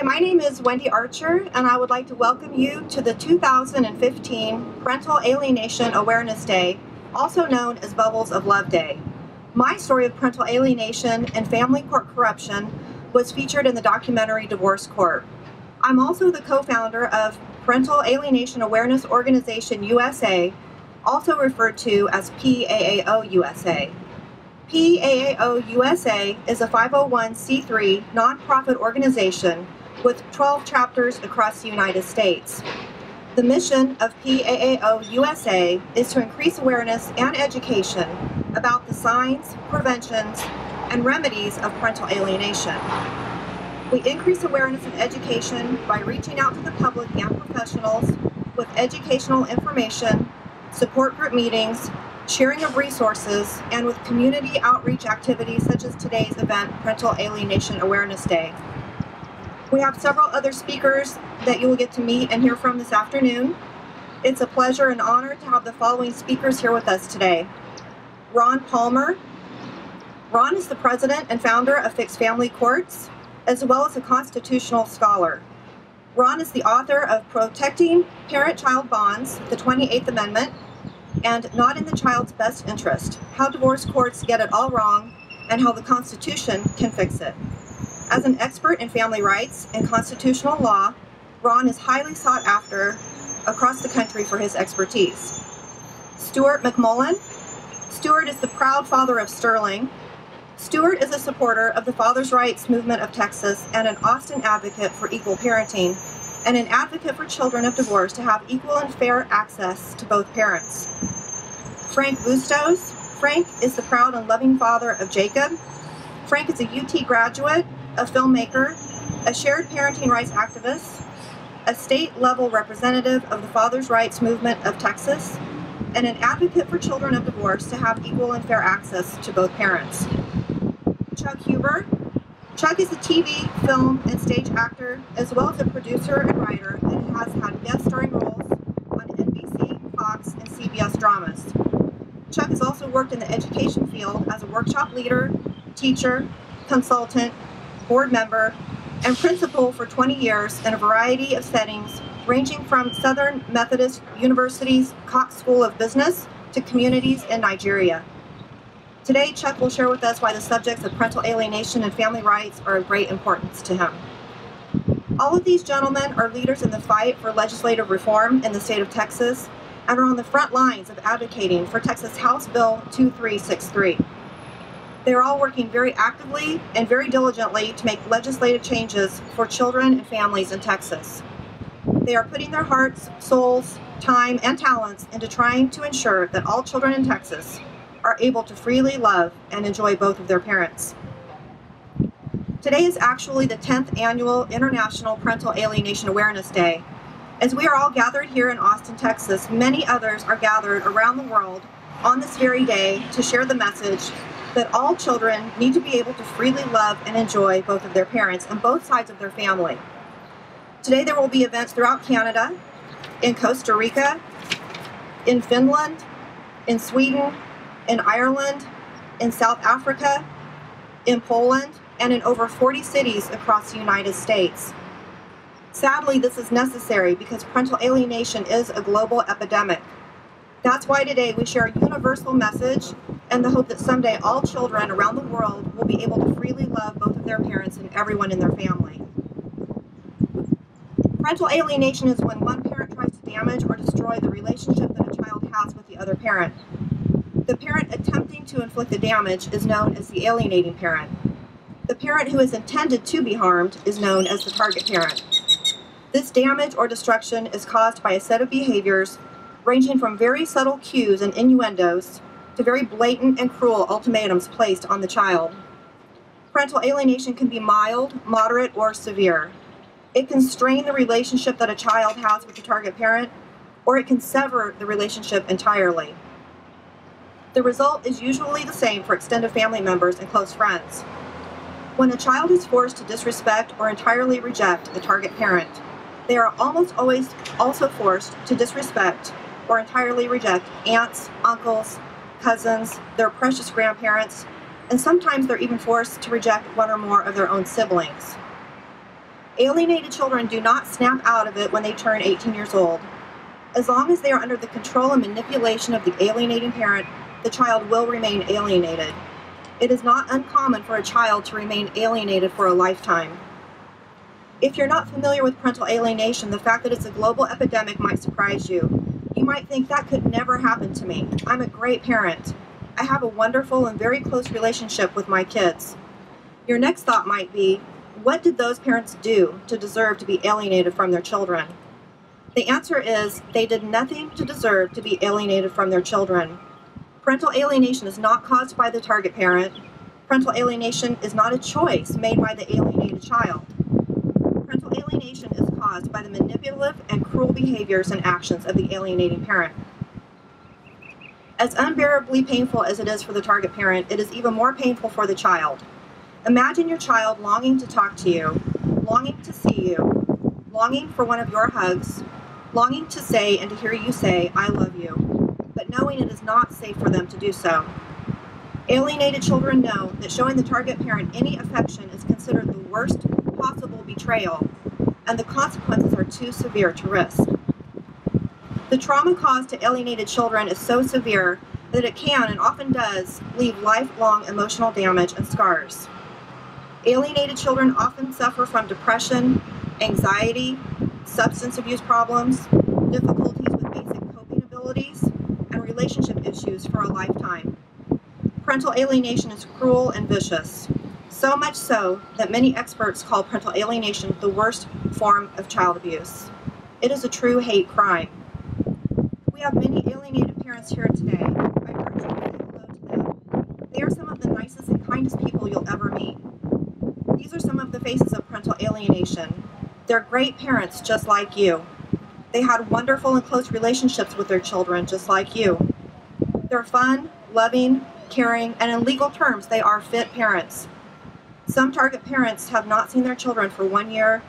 Hi, my name is Wendy Archer, and I would like to welcome you to the 2015 Parental Alienation Awareness Day, also known as Bubbles of Love Day. My story of parental alienation and family court corruption was featured in the documentary Divorce Court. I'm also the co-founder of Parental Alienation Awareness Organization USA, also referred to as PAAO-USA. PAAO-USA is a 501c3 nonprofit organization with 12 chapters across the United States. The mission of PAAO-USA is to increase awareness and education about the signs, preventions, and remedies of parental alienation. We increase awareness and education by reaching out to the public and professionals with educational information, support group meetings, sharing of resources, and with community outreach activities such as today's event, Parental Alienation Awareness Day. We have several other speakers that you will get to meet and hear from this afternoon. It's a pleasure and honor to have the following speakers here with us today. Ron Palmer. Ron is the president and founder of Fixed Family Courts, as well as a constitutional scholar. Ron is the author of Protecting Parent-Child Bonds, the 28th Amendment, and Not in the Child's Best Interest, How Divorce Courts Get It All Wrong and How the Constitution Can Fix It. As an expert in family rights and constitutional law, Ron is highly sought after across the country for his expertise. Stuart McMullen. Stuart is the proud father of Sterling. Stuart is a supporter of the Fathers' Rights Movement of Texas and an Austin advocate for equal parenting, and an advocate for children of divorce to have equal and fair access to both parents. Frank Bustoz. Frank is the proud and loving father of Jacob. Frank is a UT graduate, a filmmaker, a shared parenting rights activist, a state-level representative of the Fathers' Rights Movement of Texas, and an advocate for children of divorce to have equal and fair access to both parents. Chuck Huber. Chuck is a TV, film, and stage actor, as well as a producer and writer, and has had guest starring roles on NBC, Fox, and CBS dramas. Chuck has also worked in the education field as a workshop leader, teacher, consultant, board member, and principal for 20 years in a variety of settings, ranging from Southern Methodist University's Cox School of Business to communities in Nigeria. Today, Chuck will share with us why the subjects of parental alienation and family rights are of great importance to him. All of these gentlemen are leaders in the fight for legislative reform in the state of Texas and are on the front lines of advocating for Texas House Bill 2363. They are all working very actively and very diligently to make legislative changes for children and families in Texas. They are putting their hearts, souls, time, and talents into trying to ensure that all children in Texas are able to freely love and enjoy both of their parents. Today is actually the 10th annual International Parental Alienation Awareness Day. As we are all gathered here in Austin, Texas, many others are gathered around the world on this very day to share the message that all children need to be able to freely love and enjoy both of their parents and both sides of their family. Today there will be events throughout Canada, in Costa Rica, in Finland, in Sweden, in Ireland, in South Africa, in Poland, and in over 40 cities across the United States. Sadly, this is necessary because parental alienation is a global epidemic. That's why today we share a universal message and the hope that someday all children around the world will be able to freely love both of their parents and everyone in their family. Parental alienation is when one parent tries to damage or destroy the relationship that a child has with the other parent. The parent attempting to inflict the damage is known as the alienating parent. The parent who is intended to be harmed is known as the target parent. This damage or destruction is caused by a set of behaviors ranging from very subtle cues and innuendos to very blatant and cruel ultimatums placed on the child. Parental alienation can be mild, moderate, or severe. It can strain the relationship that a child has with the target parent, or it can sever the relationship entirely. The result is usually the same for extended family members and close friends. When a child is forced to disrespect or entirely reject the target parent, they are almost always also forced to disrespect or entirely reject aunts, uncles, cousins, their precious grandparents, and sometimes they're even forced to reject one or more of their own siblings. Alienated children do not snap out of it when they turn 18 years old. As long as they are under the control and manipulation of the alienating parent, the child will remain alienated. It is not uncommon for a child to remain alienated for a lifetime. If you're not familiar with parental alienation, the fact that it's a global epidemic might surprise you. You might think that could never happen to me. I'm a great parent. I have a wonderful and very close relationship with my kids. Your next thought might be, what did those parents do to deserve to be alienated from their children? The answer is, they did nothing to deserve to be alienated from their children. Parental alienation is not caused by the target parent. Parental alienation is not a choice made by the alienated child. Parental alienation is caused by the manipulative and cruel behaviors and actions of the alienating parent. As unbearably painful as it is for the target parent, it is even more painful for the child. Imagine your child longing to talk to you, longing to see you, longing for one of your hugs, longing to say and to hear you say, "I love you," but knowing it is not safe for them to do so. Alienated children know that showing the target parent any affection is considered the worst possible betrayal, and the consequences are too severe to risk. The trauma caused to alienated children is so severe that it can, and often does, leave lifelong emotional damage and scars. Alienated children often suffer from depression, anxiety, substance abuse problems, difficulties with basic coping abilities, and relationship issues for a lifetime. Parental alienation is cruel and vicious, so much so that many experts call parental alienation the worst form of child abuse. It is a true hate crime. We have many alienated parents here today. I urge you to say hello to them. They are some of the nicest and kindest people you'll ever meet. These are some of the faces of parental alienation. They're great parents just like you. They had wonderful and close relationships with their children just like you. They're fun, loving, caring, and in legal terms, they are fit parents. Some target parents have not seen their children for 1 year,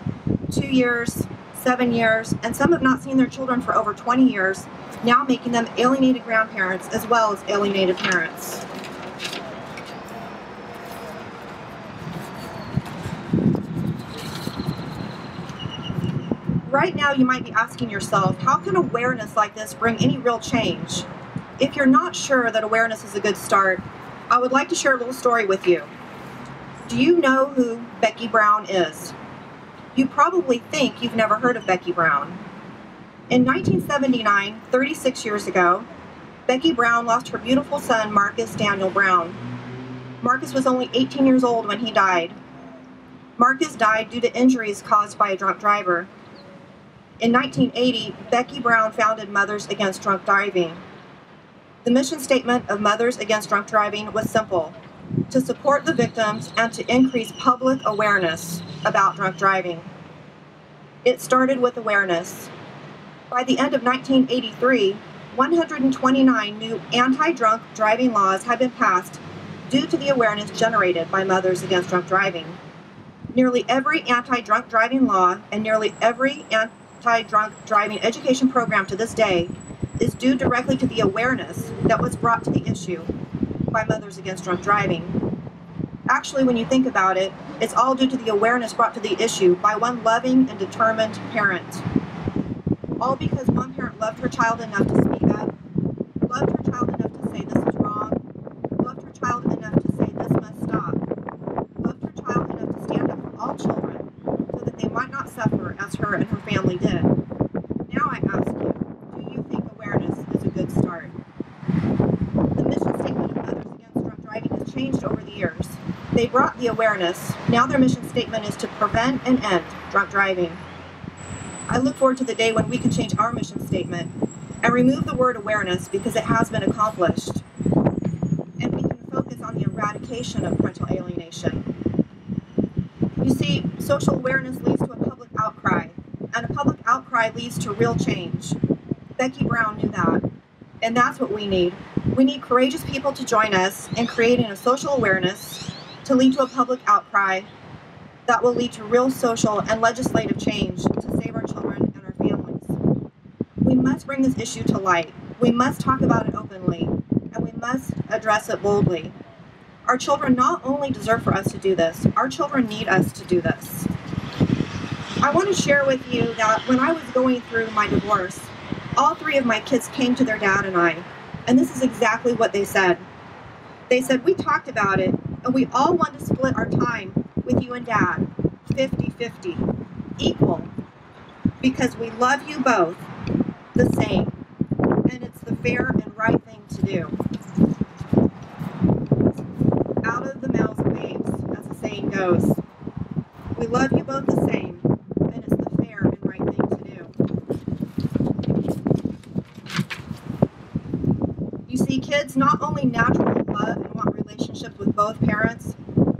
2 years, 7 years, and some have not seen their children for over 20 years, now making them alienated grandparents as well as alienated parents. Right now, you might be asking yourself, how can awareness like this bring any real change? If you're not sure that awareness is a good start, I would like to share a little story with you. Do you know who Becky Brown is? You probably think you've never heard of Becky Brown. In 1979, 36 years ago, Becky Brown lost her beautiful son, Marcus Daniel Brown. Marcus was only 18 years old when he died. Marcus died due to injuries caused by a drunk driver. In 1980, Becky Brown founded Mothers Against Drunk Driving. The mission statement of Mothers Against Drunk Driving was simple: to support the victims and to increase public awareness about drunk driving. It started with awareness. By the end of 1983, 129 new anti-drunk driving laws had been passed due to the awareness generated by Mothers Against Drunk Driving. Nearly every anti-drunk driving law and nearly every anti-drunk driving education program to this day is due directly to the awareness that was brought to the issue by Mothers Against Drunk Driving. Actually, when you think about it, it's all due to the awareness brought to the issue by one loving and determined parent. All because one parent loved her child enough to speak up, loved her child enough to say this is wrong, loved her child enough to say this must stop, loved her child enough to stand up for all children so that they might not suffer as her and her family did. Now I ask you, do you think awareness is a good start? The mission statement of Mothers Against Drunk Driving has changed over the years. They brought the awareness. Now their mission statement is to prevent and end drunk driving. I look forward to the day when we can change our mission statement and remove the word awareness because it has been accomplished. And we can focus on the eradication of parental alienation. You see, social awareness leads to a public outcry, and a public outcry leads to real change. Becky Brown knew that, and that's what we need. We need courageous people to join us in creating a social awareness to lead to a public outcry that will lead to real social and legislative change to save our children and our families. We must bring this issue to light. We must talk about it openly, and we must address it boldly. Our children not only deserve for us to do this, our children need us to do this. I want to share with you that when I was going through my divorce, all 3 of my kids came to their dad and I, and this is exactly what they said. They said, we talked about it, and we all want to split our time with you and Dad, 50-50, equal, because we love you both the same, and it's the fair and right thing to do. Out of the mouths of babes, as the saying goes. We love you both the same, and it's the fair and right thing to do. You see, kids not only naturally love and want relationships with both parents,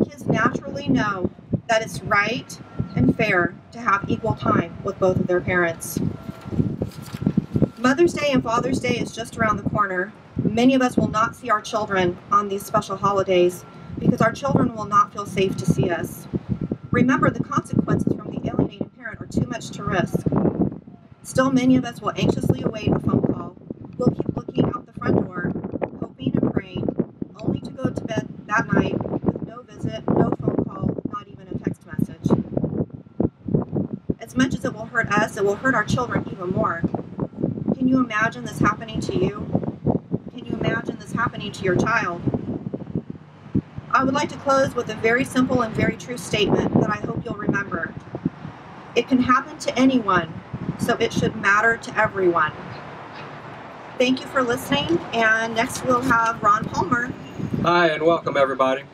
kids naturally know that it's right and fair to have equal time with both of their parents. Mother's Day and Father's Day is just around the corner. Many of us will not see our children on these special holidays because our children will not feel safe to see us. Remember, the consequences from the alienating parent are too much to risk. Still, many of us will anxiously await a phone call. We'll keep looking out the front door, hoping and praying, only to go to bed that night with no visit, no phone call, not even a text message. As much as it will hurt us, it will hurt our children even more. Can you imagine this happening to you? Can you imagine this happening to your child? I would like to close with a very simple and very true statement that I hope you'll remember. It can happen to anyone, so it should matter to everyone. Thank you for listening, and next we'll have Ron Palmer. Hi, and welcome everybody.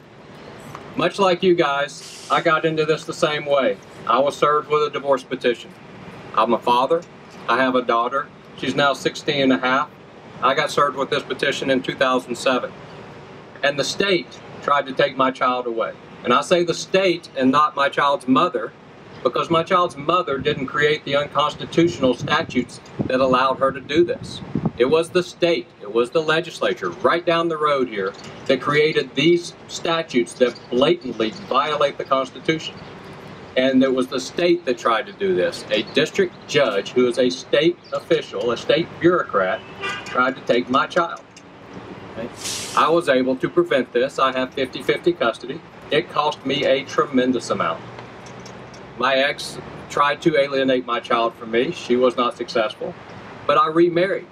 Much like you guys, I got into this the same way. I was served with a divorce petition. I'm a father. I have a daughter. She's now 16 and a half. I got served with this petition in 2007. And the state tried to take my child away. And I say the state and not my child's mother, because my child's mother didn't create the unconstitutional statutes that allowed her to do this. It was the state, it was the legislature right down the road here that created these statutes that blatantly violate the Constitution. And it was the state that tried to do this. A district judge who is a state official, a state bureaucrat, tried to take my child. Okay. I was able to prevent this. I have 50-50 custody. It cost me a tremendous amount. My ex tried to alienate my child from me. She was not successful, but I remarried.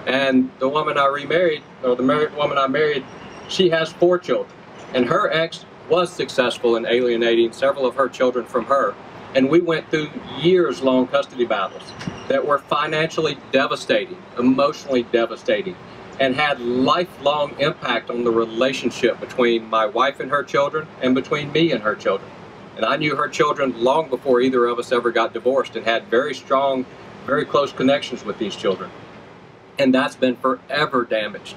And the woman I remarried, or the married woman I married, she has 4 children. And her ex was successful in alienating several of her children from her. And we went through years-long custody battles that were financially devastating, emotionally devastating, and had lifelong impact on the relationship between my wife and her children and between me and her children. And I knew her children long before either of us ever got divorced and had very strong, very close connections with these children. And that's been forever damaged.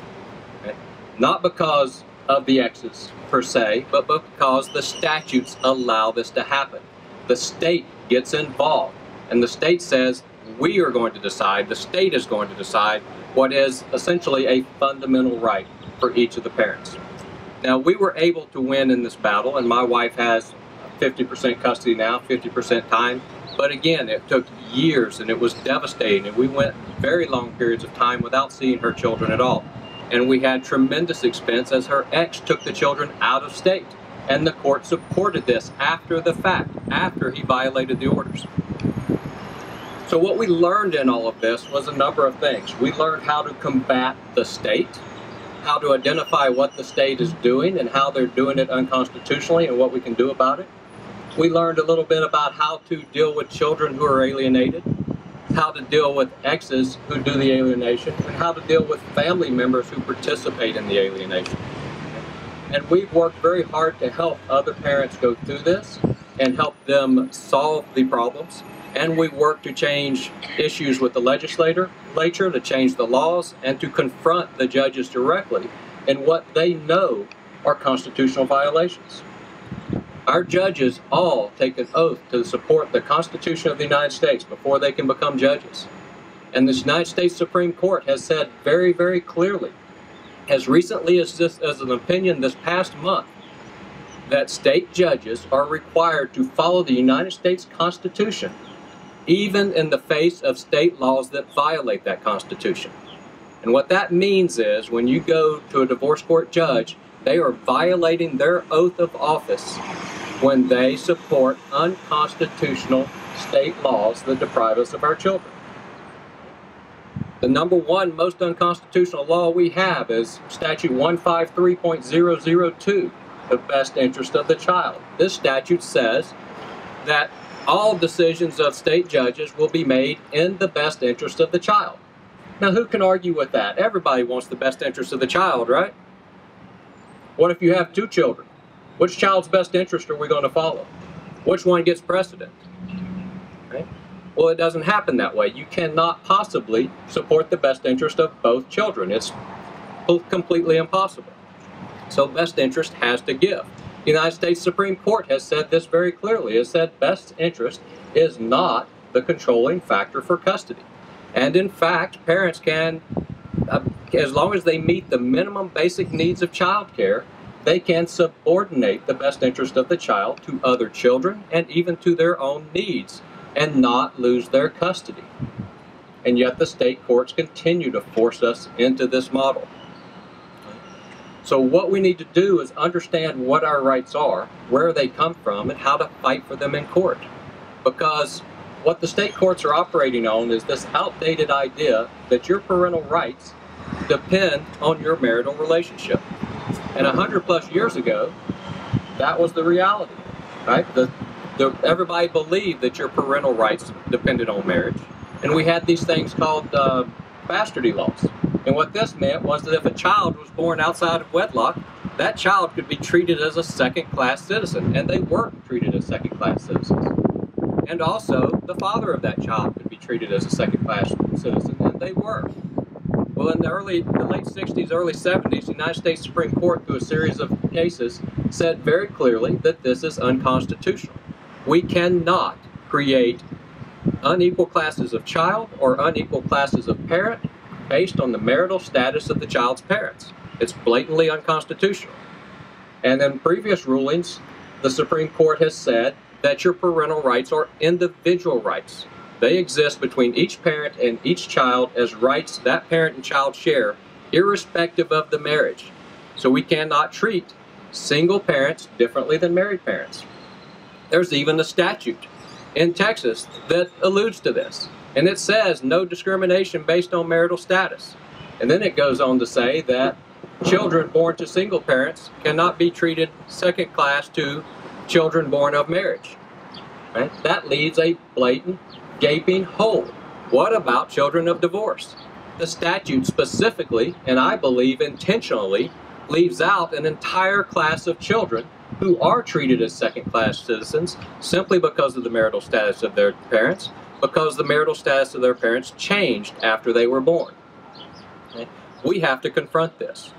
Okay? Not because of the exes per se, but because the statutes allow this to happen. The state gets involved, and the state says, we are going to decide, the state is going to decide what is essentially a fundamental right for each of the parents. Now, we were able to win in this battle, and my wife has 50% custody now, 50% time. But again, it took years, and it was devastating, and we went very long periods of time without seeing her children at all. And we had tremendous expense as her ex took the children out of state. And the court supported this after the fact, after he violated the orders. So what we learned in all of this was a number of things. We learned how to combat the state, how to identify what the state is doing and how they're doing it unconstitutionally and what we can do about it. We learned a little bit about how to deal with children who are alienated, how to deal with exes who do the alienation, and how to deal with family members who participate in the alienation. And we've worked very hard to help other parents go through this and help them solve the problems. And we work to change issues with the legislature, to change the laws, and to confront the judges directly in what they know are constitutional violations. Our judges all take an oath to support the Constitution of the United States before they can become judges. And the United States Supreme Court has said very, very clearly, as recently as an opinion this past month, that state judges are required to follow the United States Constitution, even in the face of state laws that violate that Constitution. And what that means is when you go to a divorce court judge, they are violating their oath of office when they support unconstitutional state laws that deprive us of our children. The number one most unconstitutional law we have is Statute 153.002, the best interest of the child. This statute says that all decisions of state judges will be made in the best interest of the child. Now, who can argue with that? Everybody wants the best interest of the child, right? What if you have two children? Which child's best interest are we going to follow? Which one gets precedent? Right? Well, it doesn't happen that way. You cannot possibly support the best interest of both children. It's completely impossible. So best interest has to give. The United States Supreme Court has said this very clearly. It said best interest is not the controlling factor for custody. And in fact, parents can, as long as they meet the minimum basic needs of child care, they can subordinate the best interest of the child to other children and even to their own needs and not lose their custody. And yet the state courts continue to force us into this model. So what we need to do is understand what our rights are, where they come from, and how to fight for them in court. Because what the state courts are operating on is this outdated idea that your parental rights depend on your marital relationship. And 100+ years ago, that was the reality, right? Everybody believed that your parental rights depended on marriage. And we had these things called bastardy laws. And what this meant was that if a child was born outside of wedlock, that child could be treated as a second-class citizen. And they were treated as second-class citizens. And also, the father of that child could be treated as a second-class citizen, and they were. Well, in the late 60s, early 70s, the United States Supreme Court, through a series of cases, said very clearly that this is unconstitutional. We cannot create unequal classes of child or unequal classes of parent based on the marital status of the child's parents. It's blatantly unconstitutional. And in previous rulings, the Supreme Court has said that your parental rights are individual rights. They exist between each parent and each child as rights that parent and child share, irrespective of the marriage. So we cannot treat single parents differently than married parents. There's even a statute in Texas that alludes to this. And it says no discrimination based on marital status. And then it goes on to say that children born to single parents cannot be treated second class to children born of marriage. Right? That leaves a blatant, gaping hole. What about children of divorce? The statute specifically, and I believe intentionally, leaves out an entire class of children who are treated as second-class citizens simply because of the marital status of their parents, because the marital status of their parents changed after they were born. Okay? We have to confront this.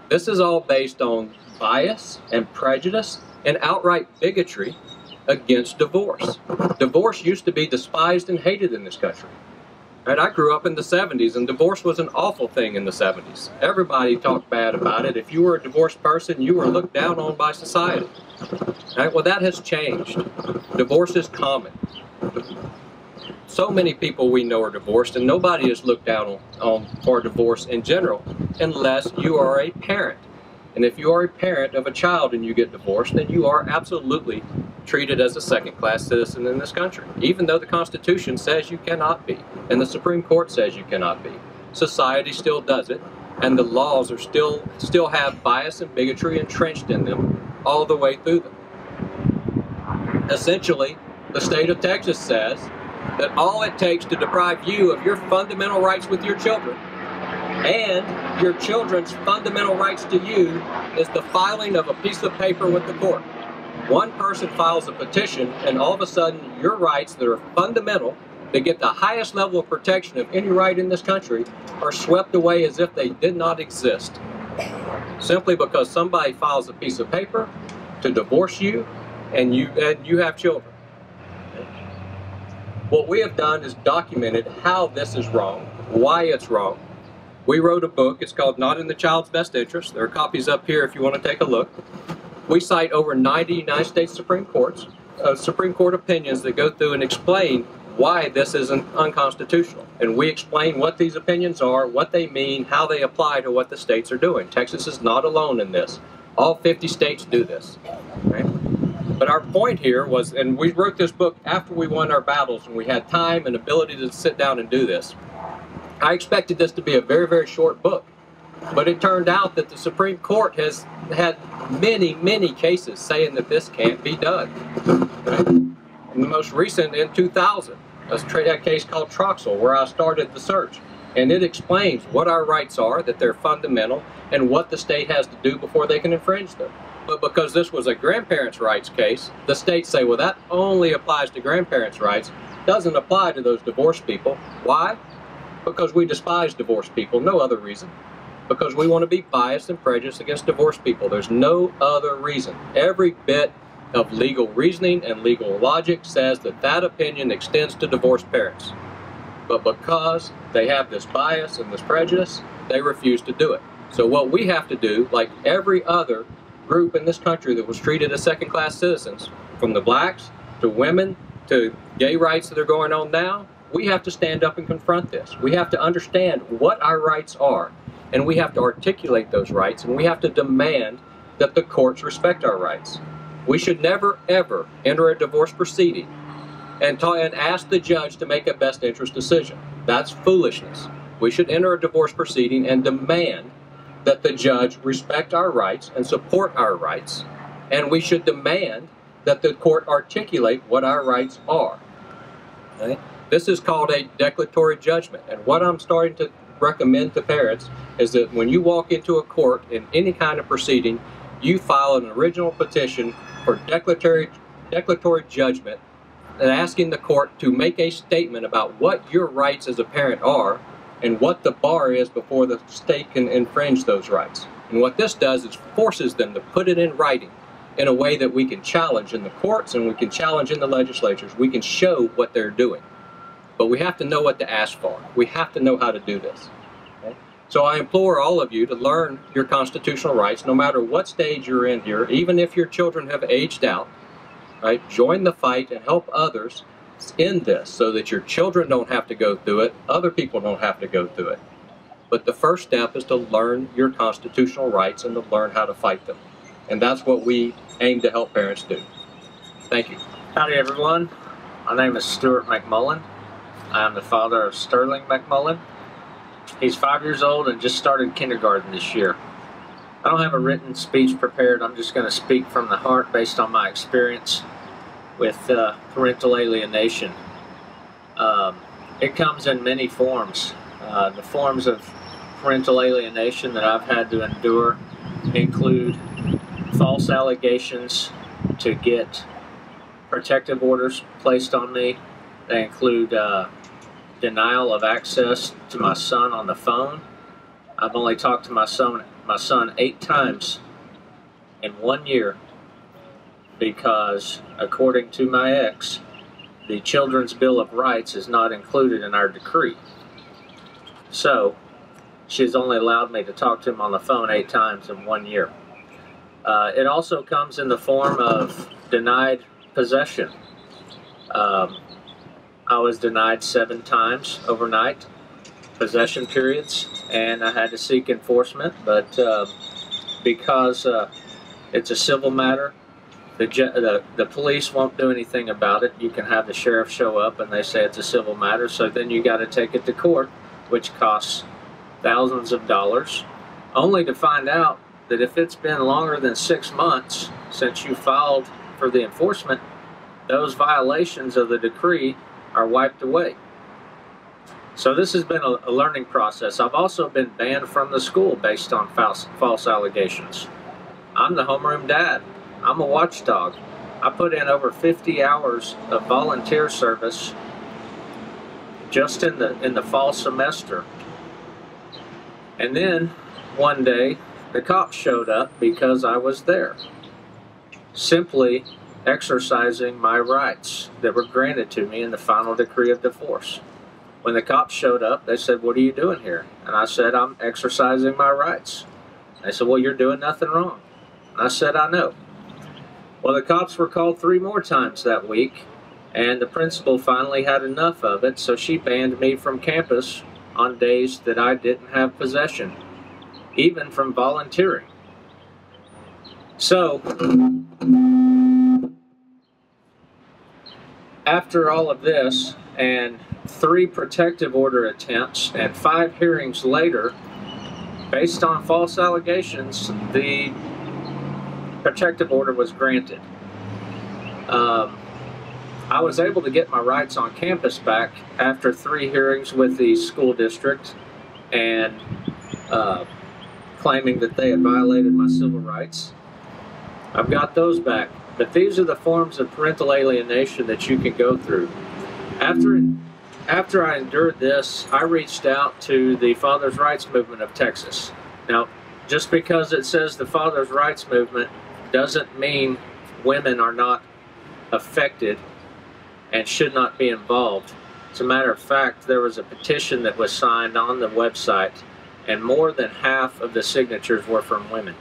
This is all based on bias and prejudice and outright bigotry against divorce. Divorce used to be despised and hated in this country. Right? I grew up in the 70s, and divorce was an awful thing in the 70s. Everybody talked bad about it. If you were a divorced person, you were looked down on by society. Right? Well, that has changed. Divorce is common. So many people we know are divorced, and nobody is looked down on for divorce in general unless you are a parent. And if you are a parent of a child and you get divorced, then you are absolutely treated as a second-class citizen in this country, even though the Constitution says you cannot be, and the Supreme Court says you cannot be. Society still does it, and the laws are still have bias and bigotry entrenched in them all the way through them. Essentially, the state of Texas says that all it takes to deprive you of your fundamental rights with your children and your children's fundamental rights to you is the filing of a piece of paper with the court. One person files a petition, and all of a sudden your rights that are fundamental, that get the highest level of protection of any right in this country, are swept away as if they did not exist. Simply because somebody files a piece of paper to divorce you and you have children. What we have done is documented how this is wrong, why it's wrong. We wrote a book. It's called Not in the Child's Best Interest. There are copies up here if you want to take a look. We cite over 90 United States Supreme Court opinions that go through and explain why this isn't unconstitutional. And we explain what these opinions are, what they mean, how they apply to what the states are doing. Texas is not alone in this. All 50 states do this. Right? But our point here was, and we wrote this book after we won our battles and we had time and ability to sit down and do this. I expected this to be a very, very short book. But it turned out that the Supreme Court has had many, many cases saying that this can't be done. Right? And the most recent in 2000, a case called Troxel, where I started the search. And it explains what our rights are, that they're fundamental, and what the state has to do before they can infringe them. But because this was a grandparents' rights case, the states say, well, that only applies to grandparents' rights, doesn't apply to those divorced people. Why? Because we despise divorced people, no other reason. Because we want to be biased and prejudiced against divorced people. There's no other reason. Every bit of legal reasoning and legal logic says that that opinion extends to divorced parents. But because they have this bias and this prejudice, they refuse to do it. So what we have to do, like every other group in this country that was treated as second-class citizens, from the blacks to women to gay rights that are going on now, we have to stand up and confront this. We have to understand what our rights are. And we have to articulate those rights, and we have to demand that the courts respect our rights. We should never, ever enter a divorce proceeding and ask the judge to make a best interest decision. That's foolishness. We should enter a divorce proceeding and demand that the judge respect our rights and support our rights, and we should demand that the court articulate what our rights are. Okay? This is called a declaratory judgment, and what I'm starting to recommend to parents is that when you walk into a court in any kind of proceeding, you file an original petition for declaratory judgment and asking the court to make a statement about what your rights as a parent are and what the bar is before the state can infringe those rights. And what this does is forces them to put it in writing in a way that we can challenge in the courts and we can challenge in the legislatures. We can show what they're doing. But we have to know what to ask for. We have to know how to do this. Okay? So I implore all of you to learn your constitutional rights, no matter what stage you're in here, even if your children have aged out. Right? Join the fight and help others in this so that your children don't have to go through it, other people don't have to go through it. But the first step is to learn your constitutional rights and to learn how to fight them. And that's what we aim to help parents do. Thank you. Howdy everyone. My name is Stuart McMullen. I am the father of Sterling McMullen. He's 5 years old and just started kindergarten this year. I don't have a written speech prepared. I'm just going to speak from the heart based on my experience with parental alienation. It comes in many forms. The forms of parental alienation that I've had to endure include false allegations to get protective orders placed on me. They include denial of access to my son on the phone. I've only talked to my son 8 times in 1 year because, according to my ex, the Children's Bill of Rights is not included in our decree. So, she's only allowed me to talk to him on the phone 8 times in 1 year. It also comes in the form of denied possession. I was denied 7 times overnight possession periods, and I had to seek enforcement, but because it's a civil matter, the police won't do anything about it. You can have the sheriff show up and they say it's a civil matter, so then you got to take it to court, which costs thousands of dollars, only to find out that if it's been longer than 6 months since you filed for the enforcement, those violations of the decree are wiped away. So this has been a learning process. I've also been banned from the school based on false allegations. I'm the homeroom dad. I'm a watchdog. I put in over 50 hours of volunteer service just in the fall semester. And then one day the cops showed up because I was there, simply exercising my rights that were granted to me in the final decree of divorce. When the cops showed up, they said, "What are you doing here?" And I said, "I'm exercising my rights." They said, "Well, you're doing nothing wrong." And I said, "I know." Well, the cops were called 3 more times that week, and the principal finally had enough of it, so she banned me from campus on days that I didn't have possession, even from volunteering. So, After all of this, and 3 protective order attempts and 5 hearings later, based on false allegations, the protective order was granted. I was able to get my rights on campus back after 3 hearings with the school district and claiming that they had violated my civil rights. I've got those back, but these are the forms of parental alienation that you can go through. After I endured this, I reached out to the Fathers' Rights Movement of Texas. Now, just because it says the Fathers' Rights Movement doesn't mean women are not affected and should not be involved. As a matter of fact, there was a petition that was signed on the website, and more than half of the signatures were from women.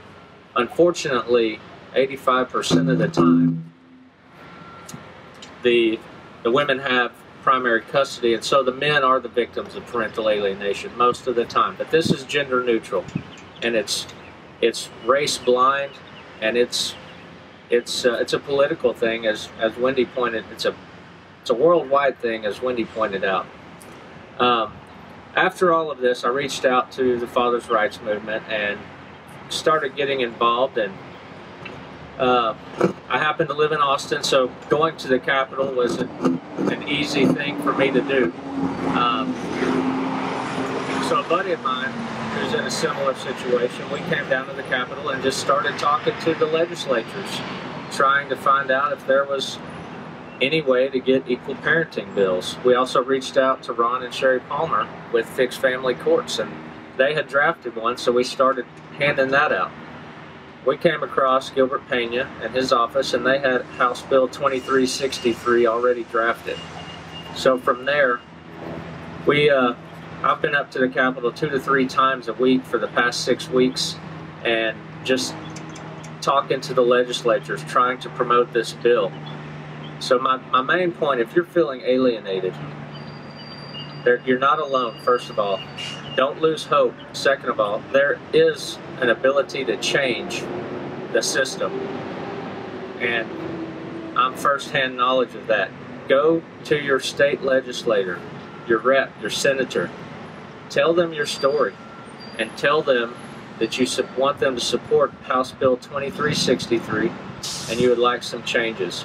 Unfortunately, 85% of the time, the women have primary custody, and so the men are the victims of parental alienation most of the time. But this is gender neutral, and it's race blind, and it's a political thing, as Wendy pointed. It's a worldwide thing, as Wendy pointed out. After all of this, I reached out to the Fathers' Rights Movement and started getting involved. And I happen to live in Austin, so going to the Capitol was an easy thing for me to do. So a buddy of mine who's in a similar situation, we came down to the Capitol and just started talking to the legislatures, trying to find out if there was any way to get equal parenting bills. We also reached out to Ron and Sherry Palmer with fixed family courts, and they had drafted one, so we started handing that out. We came across Gilbert Pena and his office, and they had House Bill 2363 already drafted. So from there, I've been up to the Capitol 2 to 3 times a week for the past 6 weeks, and just talking to the legislatures, trying to promote this bill. So my main point, if you're feeling alienated, you're not alone, first of all. Don't lose hope. Second of all, there is an ability to change the system, and I'm firsthand knowledge of that. Go to your state legislator, your rep, your senator. Tell them your story, and tell them that you want them to support House Bill 2363 and you would like some changes.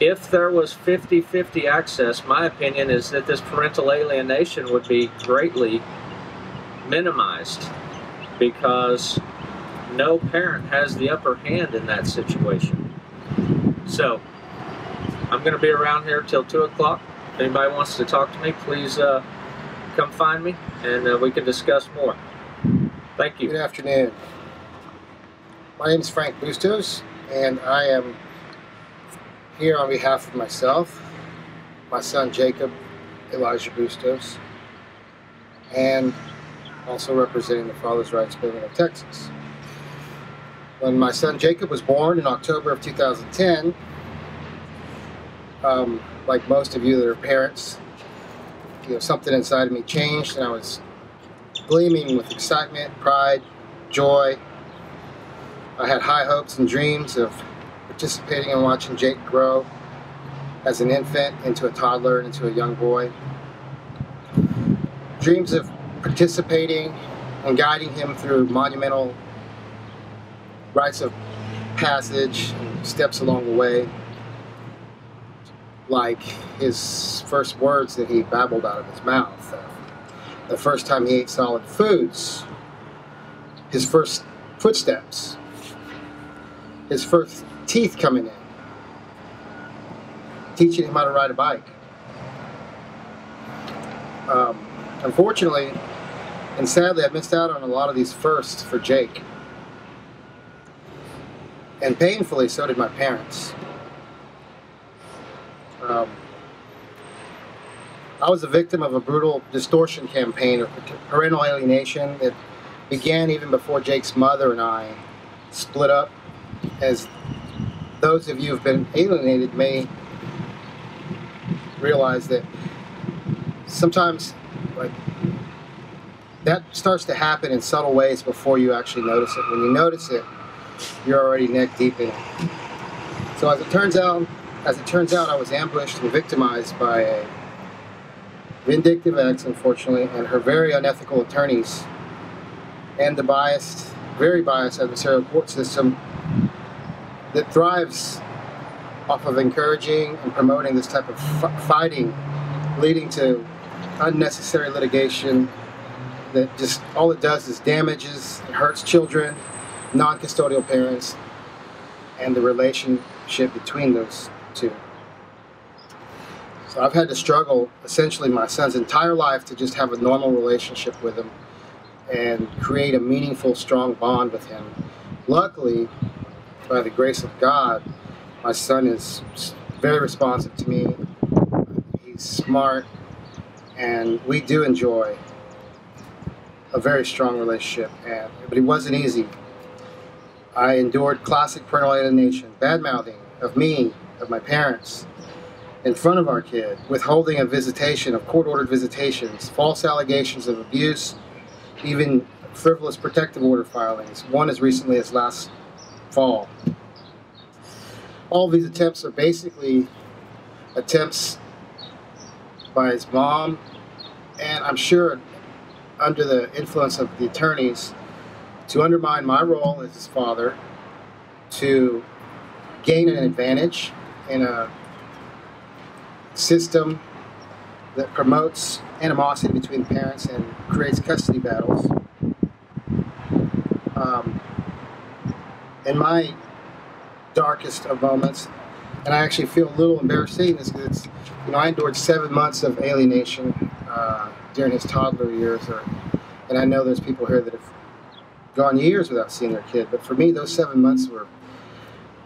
If there was 50-50 access, my opinion is that this parental alienation would be greatly minimized, because no parent has the upper hand in that situation. So I'm going to be around here till 2 o'clock. If anybody wants to talk to me, please come find me, and we can discuss more. Thank you. Good afternoon. My name is Frank Bustoz, and I am here on behalf of myself, my son Jacob Elijah Bustoz, and also representing the Fathers' Rights Movement of Texas. When my son Jacob was born in October of 2010, like most of you that are parents, something inside of me changed, and I was gleaming with excitement, pride, joy. I had high hopes and dreams of participating in watching Jake grow as an infant into a toddler and into a young boy. Dreams of participating and guiding him through monumental rites of passage and steps along the way, like his first words that he babbled out of his mouth, the first time he ate solid foods, his first footsteps, his first teeth coming in, teaching him how to ride a bike. Unfortunately and sadly, I missed out on a lot of these firsts for Jake. And painfully, so did my parents. I was a victim of a brutal distortion campaign of parental alienation that began even before Jake's mother and I split up. As those of you who have been alienated may realize that sometimes that starts to happen in subtle ways before you actually notice it. When you notice it, you're already neck deep in it. So as it turns out, as it turns out, I was ambushed and victimized by a vindictive ex, unfortunately, and her very unethical attorneys, and the biased, very biased adversarial court system that thrives off of encouraging and promoting this type of fighting, leading to unnecessary litigation that just, all it does is damages, it hurts children, non-custodial parents, and the relationship between those two. So I've had to struggle essentially my son's entire life to just have a normal relationship with him and create a meaningful, strong bond with him. Luckily, by the grace of God, my son is very responsive to me. He's smart, and we do enjoy a very strong relationship. But it wasn't easy. I endured classic parental alienation, bad-mouthing of me, of my parents, in front of our kid, withholding of visitation, of court-ordered visitations, false allegations of abuse, even frivolous protective order filings, one as recently as last fall. All these attempts are basically attempts by his mom, and I'm sure under the influence of the attorneys, to undermine my role as his father, to gain an advantage in a system that promotes animosity between parents and creates custody battles. In my darkest of moments, and I actually feel a little embarrassed saying this because I endured 7 months of alienation during his toddler years, and I know there's people here that have gone years without seeing their kid, but for me those 7 months were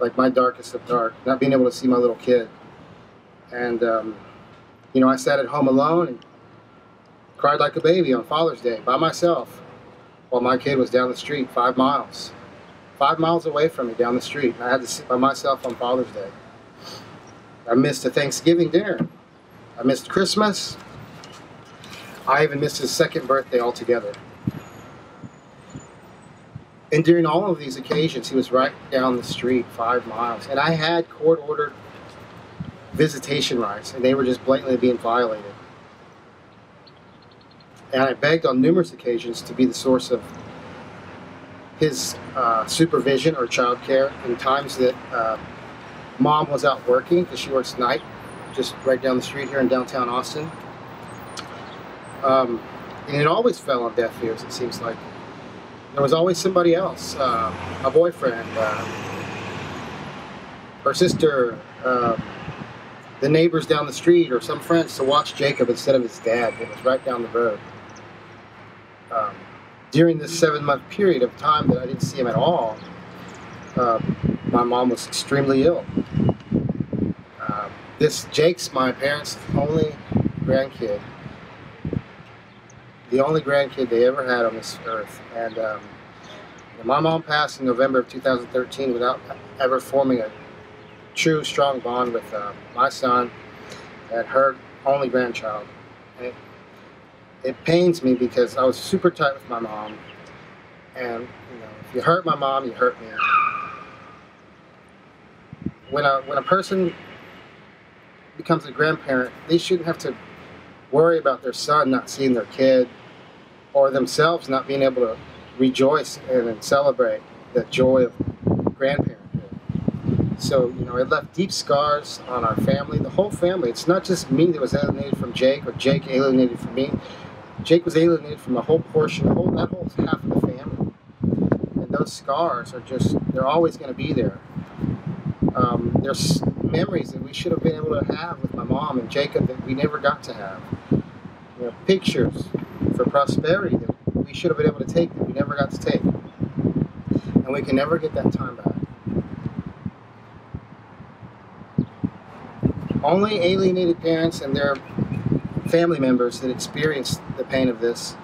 like my darkest of dark, not being able to see my little kid. And I sat at home alone and cried like a baby on Father's Day by myself while my kid was down the street 5 miles away from me down the street, and I had to sit by myself on Father's Day. I missed a Thanksgiving dinner. I missed Christmas. I even missed his second birthday altogether. And during all of these occasions, he was right down the street 5 miles. And I had court-ordered visitation rights, and they were just blatantly being violated. And I begged on numerous occasions to be the source of his supervision or child care in times that mom was out working, because she works night just right down the street here in downtown Austin. And it always fell on deaf ears, it seems like. There was always somebody else, a boyfriend, her sister, the neighbors down the street, or some friends to watch Jacob instead of his dad that was right down the road. During this 7-month period of time that I didn't see him at all, my mom was extremely ill. Jake's my parents' only grandkid. The only grandkid they ever had on this earth. And my mom passed in November of 2013 without ever forming a true, strong bond with my son and her only grandchild. And it pains me because I was super tight with my mom. And if you hurt my mom, you hurt me. When a person becomes a grandparent, they shouldn't have to worry about their son not seeing their kid, or themselves not being able to rejoice and celebrate the joy of grandparenthood. So, it left deep scars on our family, the whole family. It's not just me that was alienated from Jake, or Jake alienated from me. Jake was alienated from a whole portion, that whole half of the family. And those scars are they're always going to be there. There's memories that we should have been able to have with my mom and Jacob that we never got to have. Pictures for prosperity that we should have been able to take that we never got to take. And we can never get that time back. Only alienated parents and their family members that experience the pain of this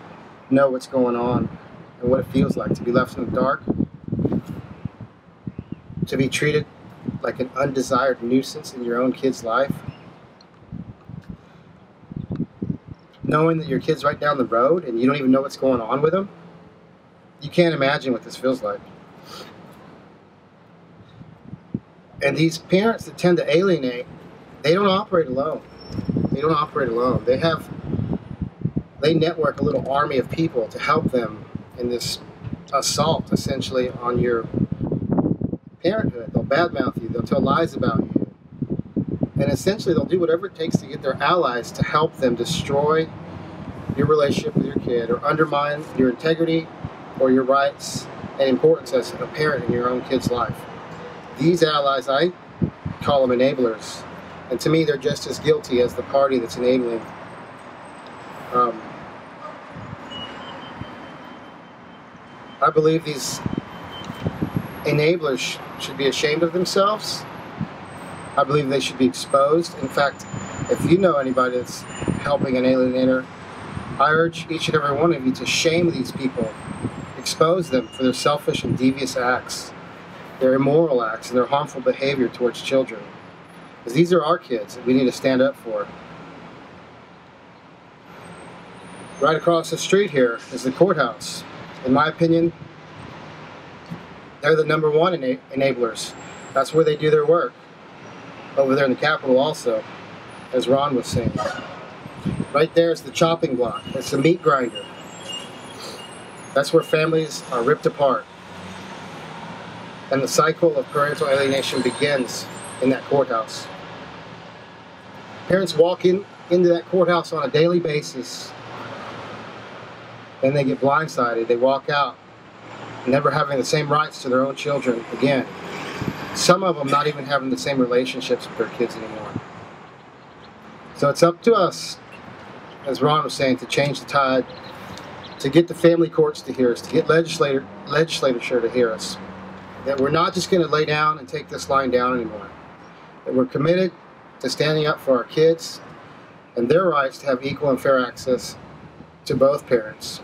know what's going on and what it feels like to be left in the dark, to be treated like an undesired nuisance in your own kid's life, knowing that your kid's right down the road and you don't even know what's going on with them. You can't imagine what this feels like. And these parents that tend to alienate, they don't operate alone. They don't operate alone. They network a little army of people to help them in this assault, essentially, on your parenthood. They'll badmouth you. They'll tell lies about you. And essentially, they'll do whatever it takes to get their allies to help them destroy your relationship with your kid or undermine your integrity or your rights and importance as a parent in your own kid's life. These allies, I call them enablers. And to me, they're just as guilty as the party that's enabling. I believe these enablers should be ashamed of themselves. I believe they should be exposed. In fact, if you know anybody that's helping an alienator, I urge each and every one of you to shame these people, expose them for their selfish and devious acts, their immoral acts, and their harmful behavior towards children. Because these are our kids that we need to stand up for. Right across the street here is the courthouse. In my opinion, they're the #1 enablers. That's where they do their work. Over there in the Capitol also, as Ron was saying. Right there is the chopping block. It's the meat grinder. That's where families are ripped apart. And the cycle of parental alienation begins in that courthouse. Parents walk into that courthouse on a daily basis. Then they get blindsided. They walk out, never having the same rights to their own children again. Some of them not even having the same relationships with their kids anymore. So it's up to us, as Ron was saying, to change the tide, to get the family courts to hear us, to get legislature to hear us. That we're not just going to lay down and take this line down anymore. That we're committed to standing up for our kids and their rights to have equal and fair access to both parents.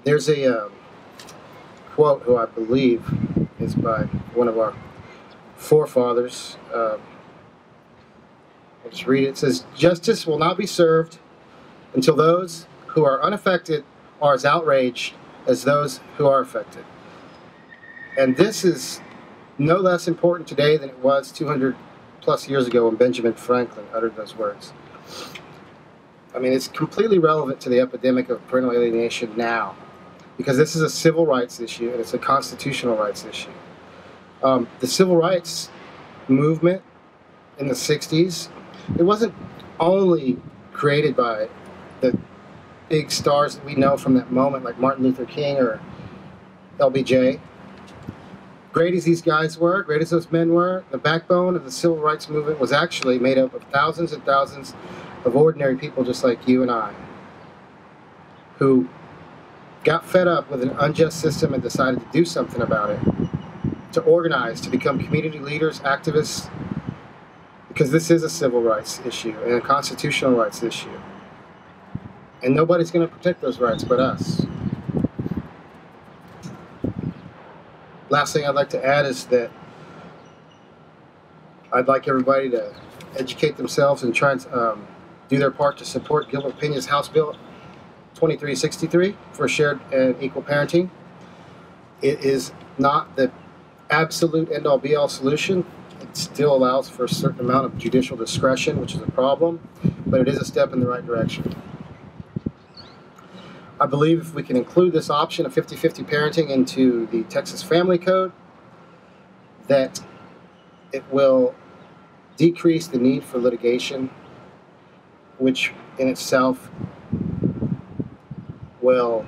There's a quote who I believe is by one of our forefathers. I'll just read it. It says, "Justice will not be served until those who are unaffected are as outraged as those who are affected." And this is no less important today than it was 200 plus years ago when Benjamin Franklin uttered those words. I mean, it's completely relevant to the epidemic of parental alienation now, because this is a civil rights issue and it's a constitutional rights issue. The civil rights movement in the 60s, it wasn't only created by the big stars that we know from that moment, like Martin Luther King or LBJ. Great as these guys were, great as those men were, the backbone of the civil rights movement was actually made up of thousands and thousands of ordinary people just like you and I, who got fed up with an unjust system and decided to do something about it, to organize, to become community leaders, activists, because this is a civil rights issue and a constitutional rights issue. And nobody's going to protect those rights but us. Last thing I'd like to add is that I'd like everybody to educate themselves and try and do their part to support Gilbert Pena's House Bill 2363 for shared and equal parenting. It is not the absolute end-all be-all solution. It still allows for a certain amount of judicial discretion, which is a problem, but it is a step in the right direction. I believe if we can include this option of 50-50 parenting into the Texas Family Code, that it will decrease the need for litigation, which in itself will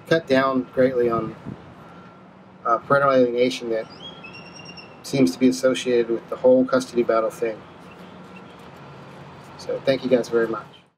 cut down greatly on parental alienation that seems to be associated with the whole custody battle thing. So thank you guys very much.